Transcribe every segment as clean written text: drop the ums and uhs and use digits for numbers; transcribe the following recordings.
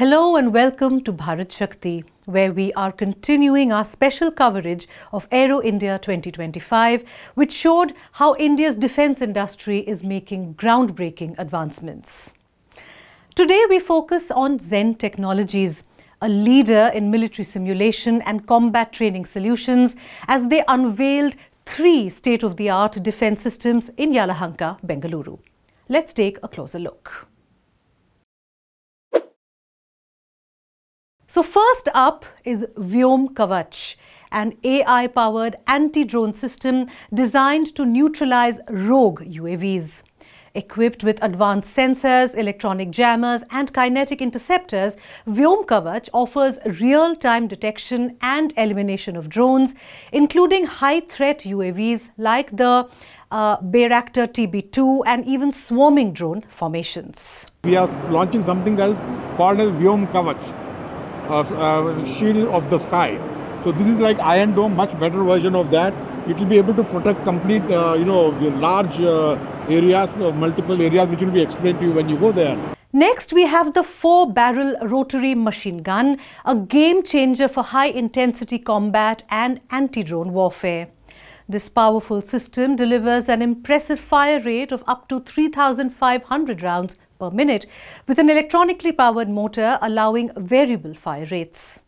Hello and welcome to Bharat Shakti, where we are continuing our special coverage of Aero India 2025, which showed how India's defence industry is making groundbreaking advancements. Today we focus on Zen Technologies, a leader in military simulation and combat training solutions, as they unveiled 3 state-of-the-art defence systems in Yelahanka, Bengaluru. Let's take a closer look. So first up is Viom Kavach, an AI-powered anti-drone system designed to neutralize rogue UAVs. Equipped with advanced sensors, electronic jammers and kinetic interceptors, Viom Kavach offers real-time detection and elimination of drones, including high-threat UAVs like the Bayraktar TB2 and even swarming drone formations. We are launching something else called as Viom Kavach. Shield of the sky. So this is like Iron Dome, much better version of that. It will be able to protect complete, large areas, multiple areas, which will be explained to you when you go there. Next, we have the 4-barrel rotary machine gun, a game changer for high-intensity combat and anti-drone warfare. This powerful system delivers an impressive fire rate of up to 3,500 rounds per minute, with an electronically powered motor allowing variable fire rates.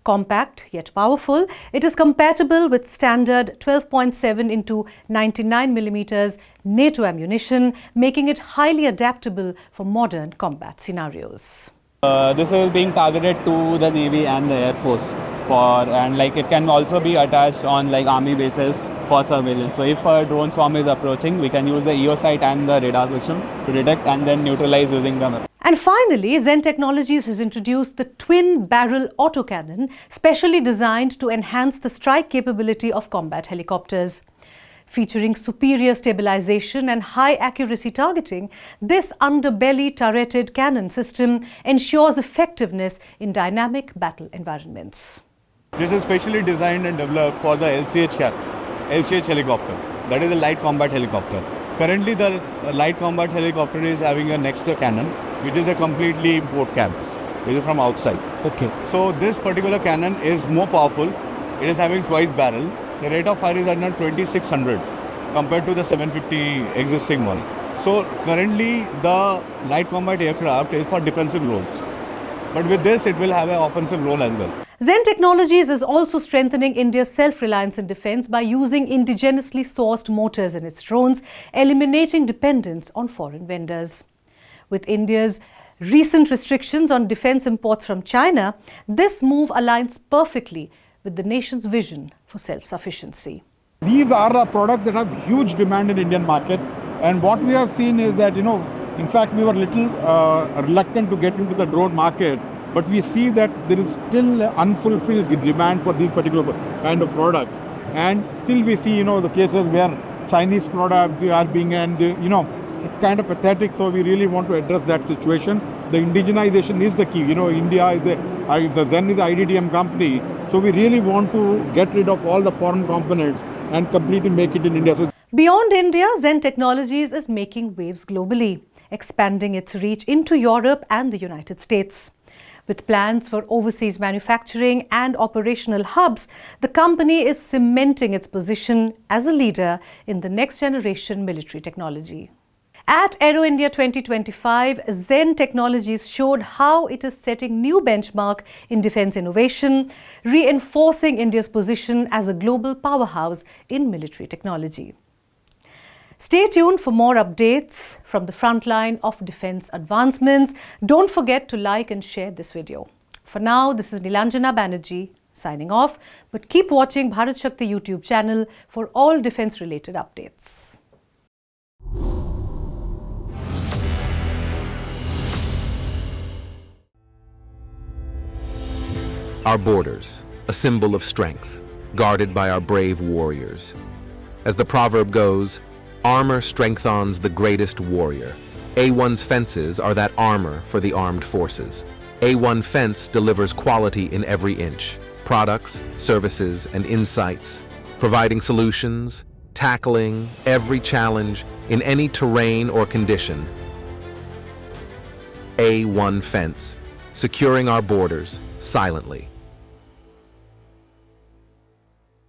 Compact yet powerful, it is compatible with standard 12.7 into 99mm NATO ammunition, making it highly adaptable for modern combat scenarios. This is being targeted to the Navy and the Air Force it can also be attached on army bases for surveillance. So if a drone swarm is approaching, we can use the EO sight and the radar system to detect and then neutralize using them. And finally, Zen Technologies has introduced the twin-barrel autocannon, specially designed to enhance the strike capability of combat helicopters. Featuring superior stabilization and high accuracy targeting, this underbelly turreted cannon system ensures effectiveness in dynamic battle environments. This is specially designed and developed for the LCH helicopter, that is a light combat helicopter. Currently the light combat helicopter is having a next cannon, which is a completely import canvas, which is from outside. Okay. So this particular cannon is more powerful. It is having twice barrel. The rate of fire is under 2600 compared to the 750 existing one. So currently the light combat aircraft is for defensive roles. But with this it will have an offensive role as well. Zen Technologies is also strengthening India's self-reliance in defence by using indigenously sourced motors in its drones, eliminating dependence on foreign vendors. With India's recent restrictions on defence imports from China, this move aligns perfectly with the nation's vision for self-sufficiency. These are the products that have huge demand in Indian market, and what we have seen is that, in fact, we were a little reluctant to get into the drone market, but we see that there is still unfulfilled demand for these particular kind of products. And still we see, the cases where Chinese products are being, it's kind of pathetic, so we really want to address that situation. The indigenization is the key. India is the Zen is the IDDM company, so we really want to get rid of all the foreign components and completely make it in India. So beyond India, Zen Technologies is making waves globally, expanding its reach into Europe and the United States. With plans for overseas manufacturing and operational hubs, the company is cementing its position as a leader in the next generation military technology. At Aero India 2025, Zen Technologies showed how it is setting new benchmark in defence innovation, reinforcing India's position as a global powerhouse in military technology. Stay tuned for more updates from the front line of defence advancements. Don't forget to like and share this video. For now, this is Nilanjana Banerjee signing off, but keep watching Bharat Shakti YouTube channel for all defence-related updates. Our borders, a symbol of strength, guarded by our brave warriors. As the proverb goes, armor strengthens the greatest warrior. A1's fences are that armor for the armed forces. A1 Fence delivers quality in every inch, products, services, and insights, providing solutions, tackling every challenge in any terrain or condition. A1 Fence, securing our borders silently.